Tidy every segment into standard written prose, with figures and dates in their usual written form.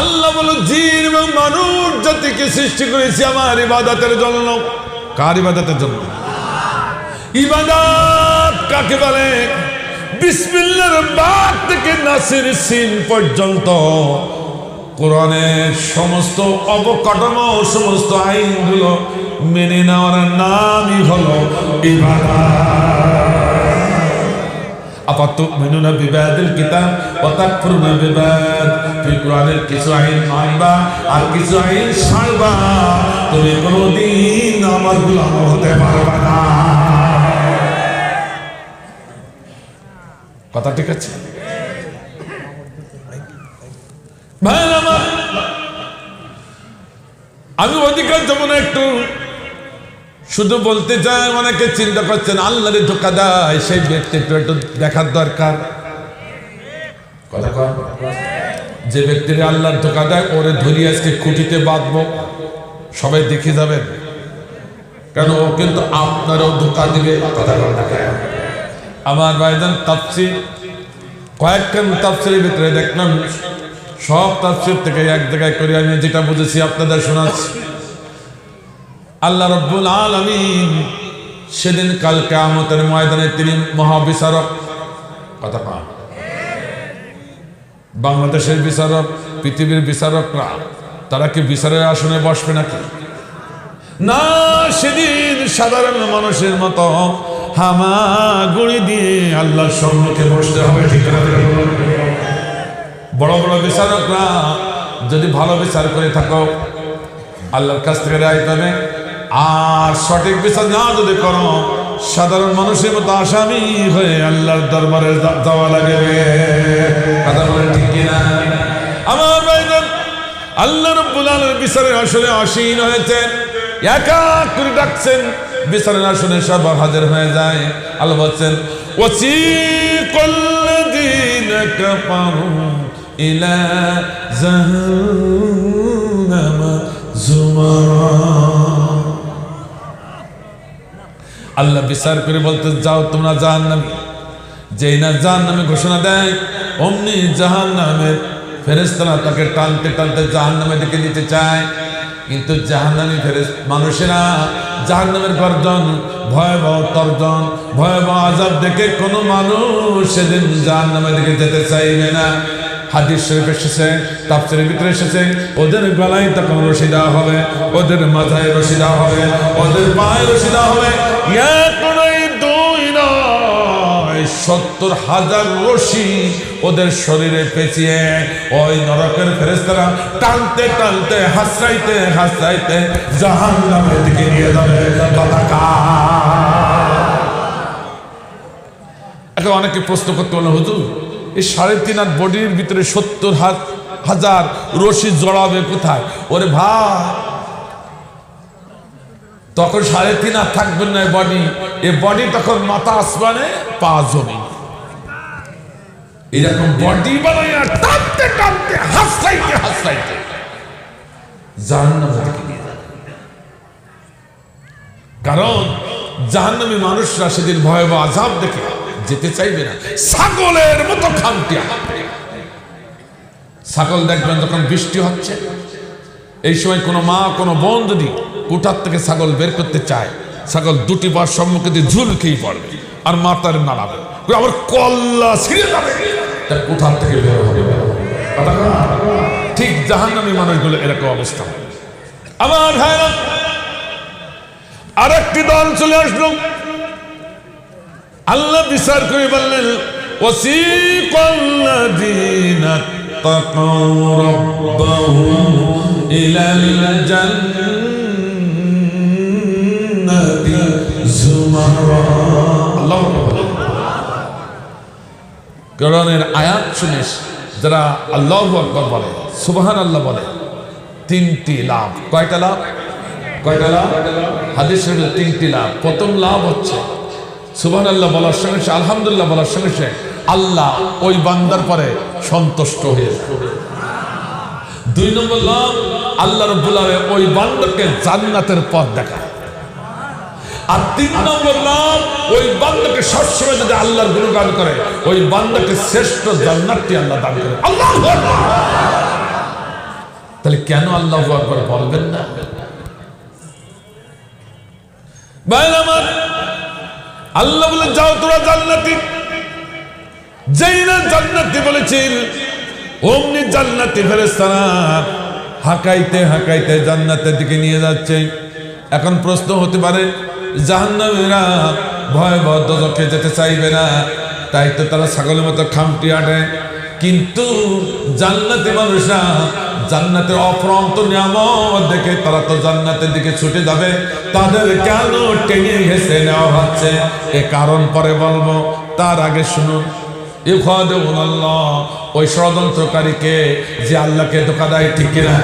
আল্লাহ বলে জিন এবং মানুষ জাতিকে সৃষ্টি করেছি আমার ইবাদতের জন্য। কার ইবাদতের জন্য? ইবাদত কাকে বলে? বিসমিল্লাহর বাদ থেকে নাসির সিন পর্যন্ত কোরআনের সমস্ত অবকাঠামো, সমস্ত আইনগুলো মেনে নেওয়ার নামই হলো ইবাদত। আপাতুমিনুনা বিবাদিল কিতাব ওয়া তাকফুরুনা বিবাদ। তুমি কোরআনের কিছু আইন মানবা আর কিছু আইন ছাড়বা, তুমি কোনদিন আমার গোলাম হতে পারবে না। কথা ঠিক আছে? ভাই আমার, আমি অধিকার যেমন একটু শুধু বলতে চাই, অনেকে চিন্তা করছেন আল্লাহরে ধোঁকা দেয়, সেই ব্যক্তিটা একটু দেখার দরকার। যে ব্যক্তিরা আল্লাহর ধোঁকা দেয় ওরে ধরিয়ে আজকে খুঁটিতে বাঁধবো, সবাই দেখে যাবেন, কেন ও কিন্তু আপনারও ধোঁকা দিবে। আমার ভাইজান তাফসীর কয়েকখান তাফসীরের ভিতরে দেখলাম, সব তাফসীর থেকে এক জায়গায় করে আমি যেটা বুঝেছি আপনাদের শোনাচ্ছি। আল্লাহ রাব্বুল আলামিন সেদিন কাল কিয়ামতের ময়দানে তিনি মহাবিচারক। কথা পান? বাংলাদেশের বিচারক, পৃথিবীর বিচারকরা তারা কি বিচারের আসনে বসবে নাকি? না, সেদিন সাধারণ মানুষের মতো হামাগুড়ি দিয়ে আল্লাহর সম্মুখে বসতে হবে। ঠিক না? বড় বড় বিচারকরা যদি ভালো বিচার করে থাকো আল্লাহর কাছ থেকে রায় পাবে, আর সঠিক বিচার না যদি করো সাধারণ মানুষের মতো আসামি হয়ে আল্লাহর দরবারে যাওয়া লাগবে। কথা বলে ঠিক কিনা? আমার ভাইজান, আল্লাহ রাব্বুল আলামিন বিচারের আসনে আসীন হয়েছেন, একা করে ডাকছেন, বিচারের আসনে সব হাজির হয়ে যায়। আল্লাহ বলছেন ওয়াসিকাল্লাযীনা কাফারু ইলা জাহান্নাম যুমারা। আল্লাহ বিচার করে বলতে যাও তোমরা জাহান্নামী। যেই না জাহান্নামে ঘোষণা দেয় অমনি জাহান্নামের ফেরেশতারা তাকে টানতে টানতে জাহান্নামে ডেকে নিতে চায়, কিন্তু জাহান্নামী মানুষেরা জাহান্নামের গর্জন, ভয়াবহ তর্জন, ভয়াবহ আযাব দেখে কোনো মানুষ সেদিন জাহান্নামে দিকে যেতে চাইবে না। হাদিস শরীফ এসেছে, তাফসীরের ভিতরে এসেছে, ওদের গলায় তখন রশি দেওয়া হবে, ওদের মাথায় রশি দেওয়া হবে, ওদের পায়ে রশি দেওয়া হবে। এক নয়, দুই নয়, ৭০,০০০ রশি ওদের শরীরে পেঁচিয়ে ওই নরকের ফেরেশতারা টানতে টানতে হাসরাইতে হাসরাইতে জাহান্নামের দিকে নিয়ে যাবে। এখন অনেকে প্রশ্ন করতে বলে, হুজুর এই ৩.৫ হাত বডির ভিতরে ৭০,০০০ রশি জড়াবে কোথায়? ওরে ভাই, তখন ৩.৫ হাত থাকবেন না বডি, এ বডি তখন মাথা আসমানে পা জমি, এরকম বডি বানাইয়া টানতে টানতে হাসরাইতে হাসরাইতে জাহান্নামে দিকে নিয়ে যাবে। কারণ জাহান্নামী মানুষরা সেদিন ভয়াবহ আযাব দেখে যেতে চাইবে না, ছাগলের মতো খামটিয়া। ছাগল দেখবেন যখন বৃষ্টি হচ্ছে, এই সময় কোনো মা কোনো বোন যদি কুঠার থেকে ছাগল বের করতে চায়, ছাগল দুটি পা সম্মুখে দিয়ে ঝুল খেয়ে পড়বে আর মাথার নাড়াবে, আবার কল্লা ছিঁড়ে যাবে, তার কুঠার থেকে বের হবে। ঠিক জাহান্নামী মানুষগুলো এরকম অবস্থা। আমার ভাইরা, আরেকটি দল চলে আসলো। আল্লাহ বিচার করে বললেন ওয়াসিকাল্লাযীনা তাকাউ রাব্বাহুম ইলাল জান্নাতি যুমারা। আল্লাহু আকবার। কোরআনের আয়াত শুনে যারা আল্লাহু আকবার বলে, সুবহানাল্লাহ বলে, ৩টি লাভ। কয়টা লাভ? কয়টা লাভ? হাদিসের ৩টি লাভ। প্রথম লাভ হচ্ছে সুবহানাল্লাহ বলার সঙ্গে সঙ্গে, আলহামদুলিল্লাহ বলার সঙ্গে সঙ্গে আল্লাহ ওই বান্দার পরে সন্তুষ্ট হয়ে যায়। ২ নম্বর লাভ, আল্লাহ রাব্বুল আলামিন ওই বান্দাকে জান্নাতের পথ দেখায়। আর ৩ নম্বর লাভ, ওই বান্দাকে সবসময় যদি আল্লাহর গুণগান করে, ওই বান্দাকে শ্রেষ্ঠ জান্নাতটি আল্লাহ দান করে। আল্লাহু আকবার। তাহলে কেন আল্লাহু আকবার বলবেন না? ভাইরা আমার, আল্লাহ বলে যাও তোরা জান্নাতি। যেই না জান্নাতি বলেছেন অমনি জান্নাতি ফেরেশতারা হাঁকাইতে হাঁকাইতে জান্নাতের দিকে নিয়ে যাচ্ছে। এখন প্রশ্ন হতে পারে, জাহান্নামীরা ভয়াবহ দোজখে যেতে চাইবে না, তাই তো তারা ছাগলের মতো খামটি আটে। কিন্তু জান্নাতি মানুষরা জান্নাতের অফুরন্ত নিয়ামত দেখে তারা তো জান্নাতের দিকে ছুটে যাবে। তাদের কেন টেনে ঘেঁষে নেওয়া হচ্ছে এ কারণ পরে বলবো, তার আগে শুনুন। ইউখাদিউনাল্লাহ, ওই ষড়যন্ত্রকারীকে যে আল্লাহকে ধোঁকা দেয়, ঠিক কিনা?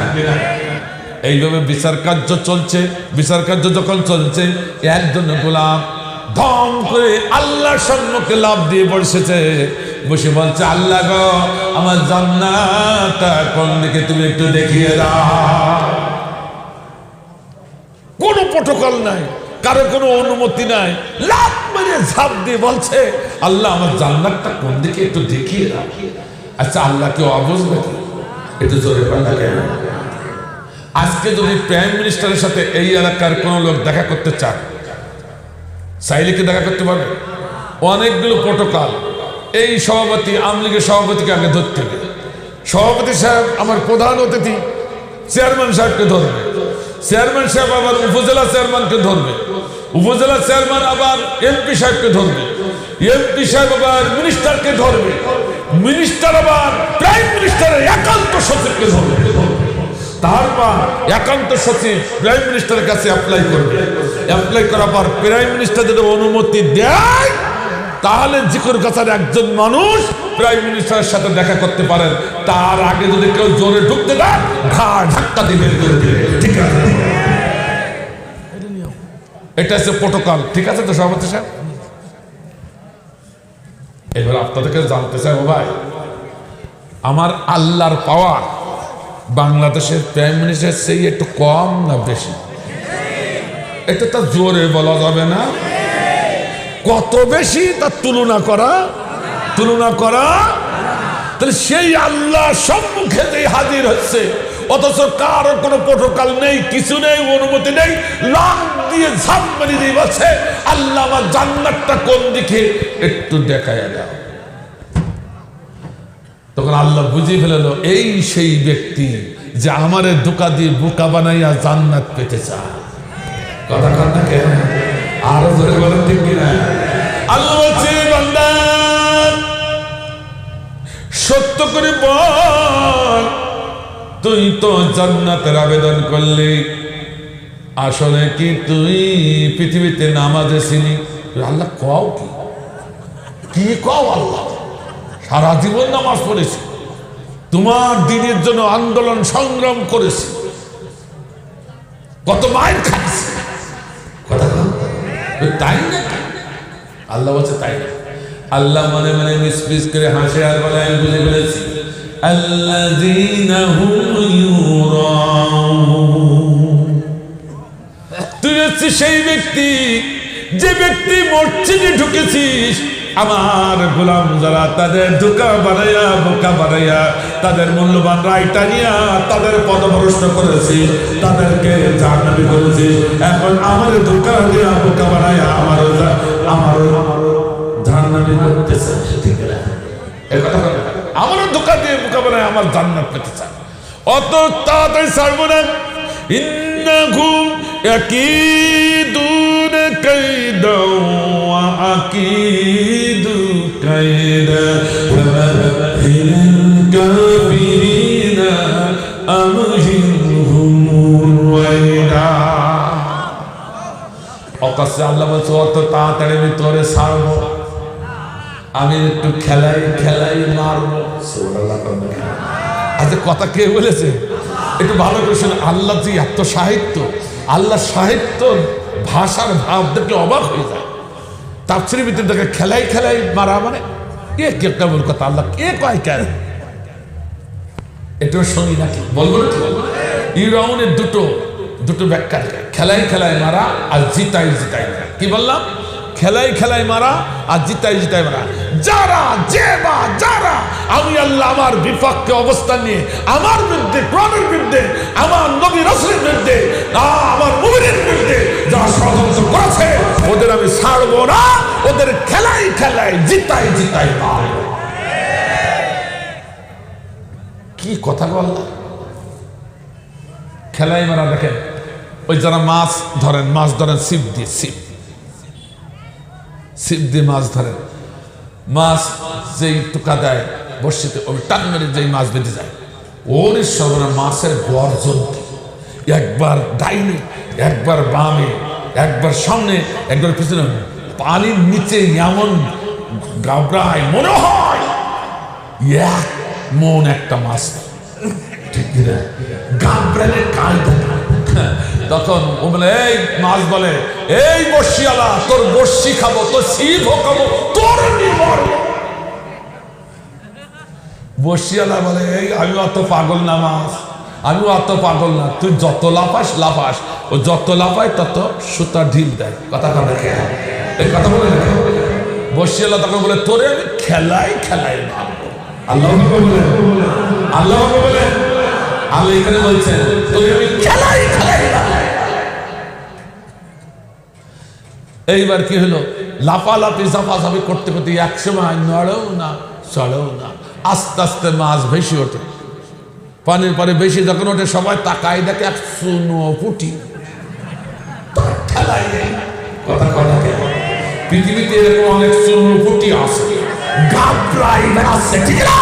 এইভাবে বিচার কার্য চলছে। বিচার কার্য যখন চলছে, একজন গোলাম ধম করে আল্লাহর সম্মুখে লাফ দিয়ে বসেছে, বসে বলছে, আল্লাহ গো, আমার জান্নাতটা কোন দিকে তুমি একটু দেখিয়ে দাও। কোনো প্রটোকল নাই, কারো কোনো অনুমতি নাই, লাফ মেরে ঝাঁপ দিয়ে বলছে, আল্লাহ আমার জান্নাতটা কোন দিকে একটু দেখিয়ে দাও। আচ্ছা, আল্লাহ কেউ অবুঝবে কি? একটু জোরে বলা কেন? আজকে যদি প্রাইম মিনিস্টারের সাথে এই এলাকার কোন লোক দেখা করতে চায়, চাইলে কি দেখা করতে পারবে? অনেকগুলো প্রটোকল। এই সভাপতি, আওয়ামী লীগের সভাপতিকে আগে ধরতে হবে। সভাপতি সাহেব আমার প্রধান অতিথি চেয়ারম্যান সাহেবকে ধরবে, চেয়ারম্যান সাহেব আবার উপজেলা চেয়ারম্যানকে ধরবে, উপজেলা চেয়ারম্যান আবার এমপি সাহেবকে ধরবে, এমপি সাহেব আবার মিনিস্টারকে ধরবে, মিনিস্টার আবার প্রাইম মিনিস্টারের একান্ত সচিবকে ধরবে। তারপর একান্ত সচিব প্রাইম মিনিস্টারের কাছে অ্যাপ্লাই করবে। অ্যাপ্লাই করার পর প্রাইম মিনিস্টার যদি অনুমতি দেয়, তাহলে জিকুর কাছার একজন মানুষ প্রাইম মিনিস্টারের সাথে দেখা করতে পারেন। তার আগে যদি কেউ জোরে ঢুকতে দেয়, ঘাড় ধাক্কা দিয়ে বের করে দিবে। ঠিক আছে, এটা হচ্ছে প্রোটোকল। ঠিক আছে তো সভাপতি সাহেব? এবার আপনাদেরকে জানতে চাই, ও ভাই, আমার আল্লাহর পাওয়ার বাংলাদেশের প্রাইম মিনিস্টার সেই একটু কম না বেশি? এটা তো জোরে বলা যাবে না। কত বেশি তার তুলনা করা তাহলে সেই আল্লাহ সম্মুখে যে হাজির হচ্ছে, অথচ কারো কোনো প্রোটোকল নেই, কিছু নেই, অনুমতি নেই, লাফ দিয়ে ঝাঁপ মেরে দিয়ে বলছে, আল্লাহ আমার জান্নাতটা কোন দিকে একটু দেখায় দাও। তখন আল্লাহ বুঝিয়ে ফেললো, এই সেই ব্যক্তি যে আমারে ধোঁকা দিয়ে বোকা বানাইয়া জান্নাত পেতে চায়। কথা কন না কেন? আরো জোরে বলেন, ঠিক কিনা? আল্লাহ বলছে, বান্দা সত্য করে বল, তুই তো জান্নাতের আবেদন করলি, আসলে কি তুই পৃথিবীতে নামাজে ছিলি? আল্লাহ কও কি কও? আল্লাহ সারা জীবন নামাজ পড়েছি, তোমার দিনের জন্য আন্দোলন সংগ্রাম করেছি, কত মাইর খাইছি, তাই না? আল্লাহ বলছে তাই না। আল্লাহ মনে মনে মিসমিস করে হাসে আর বলে, আমি বুঝে ফেলেছি, আল্লাযীনা হুম ইউরাউন, তুই হচ্ছিস সেই ব্যক্তি যে ব্যক্তি মসজিদে ঢুকেছিস, আমার গোলাম যারা তাদের ধোঁকা বানাইয়া বোকা বানাইয়া তাদের মূল্যবান রায়টা নিয়া তাদের পদভ্রষ্ট করেছি, তাদেরকে জাহান্নামী করেছি। এখন আমার ধোঁকা দিয়া বোকা বানাইয়া আমারও জাহান্নামী করতেছে। ঠিক না? এই কথা বলে আমারও ধোঁকা দিয়ে বোকা বানায় আমার জান্নাত পেতে চায়। অত তাড়াতাড়ি ছাড়বো না। ইন্নাহুম ইয়াকিদুনা কাইদাও ওয়া আকিদু কাইদা ফামাহিল কাফিরিনা আমহিলহুম রুওয়াইদা। অকাশে আল্লাহ বলছে, অত তাড়াতাড়ি আমি তোরে ছাড়বো, আমি একটু খেলাই মারবো। আচ্ছা, কথা কে বলেছে? একটু ভালো করে শুনে। আল্লাহ যে এত সাহিত্য, আল্লাহ সাহিত্য ভাষার ভাব দেখলে অবাক হয়ে যায়। তাফসীরের ভিতরে দেখে খেলাই মারা, মানে কেমন কথা? আল্লাহ কে কয় কেন? এটা শুনি নাকি? বলবো না? ইউরাউনের দুটো ব্যাখ্যা, খেলাই মারা আর জিতাই মারা। কি বললাম? খেলাই মারা আর জিতাই মারা। যারা যারা আমি আল্লাহ আমার বিপক্ষে অবস্থান নিয়ে আমার বিরুদ্ধে, কোরআনের বিরুদ্ধে, আমার নবী রাসূলের বিরুদ্ধে, আমার মুমিনের বিরুদ্ধে যারা ষড়যন্ত্র করেছে ওদের আমি ছাড়বো না, ওদের খেলাই জিতাই মারবো। কি কথা বল, খেলাই মারা। দেখেন ওই যারা মাছ ধরেন ছিপ দিয়ে মাছ ধরেন, মাছ যেই টুকা দেয় বর্ষিতে ওই টান মেরে যেই মাছ বেঁধে যায়, ওর সর্বনা মাছের গর্জন, একবার ডাইনে একবার বামে, একবার সামনে একবার পিছনে, পানির নিচে এমন গাবড়ায় মনে হয় এক মন একটা মাছ, ঠিক কিনা? গাবড়ালে কায়দা। তখন ও বলে, এই মাছ বলে, এই বর্ষিয়ালা তোর বর্ষি খাবো, তোর ছিপ খাবো, তোর বর্ষিয়ালা বলে, এই আমি অত পাগল না মাছ, আমি অত পাগল না, তুই যত লাফাস ও যত লাফায় তত সুতা ঢিল দেয়। কথা দেখে এই কথা বলে দেখে বর্ষিয়ালা তখন বলে, তোরে আমি খেলাই মারবো। আল্লাহ বলে আল্লাহ এখানে বলছেন তোরে আমি খেলাই এইবার কি হলো, লাফালাফি ঝাপাঝাপি করতে এক সময় নড়েও না চড়েও না, আস্তে আস্তে মাছ ভেসে ওঠে। পানির পরে বেশি যখন ওঠে সবাই তাকায় দেখে এক চুনো পুঁটি। পৃথিবীতে এরকম অনেক চুনো পুঁটি আছে, গাবড়াই আছে, ঠিক না?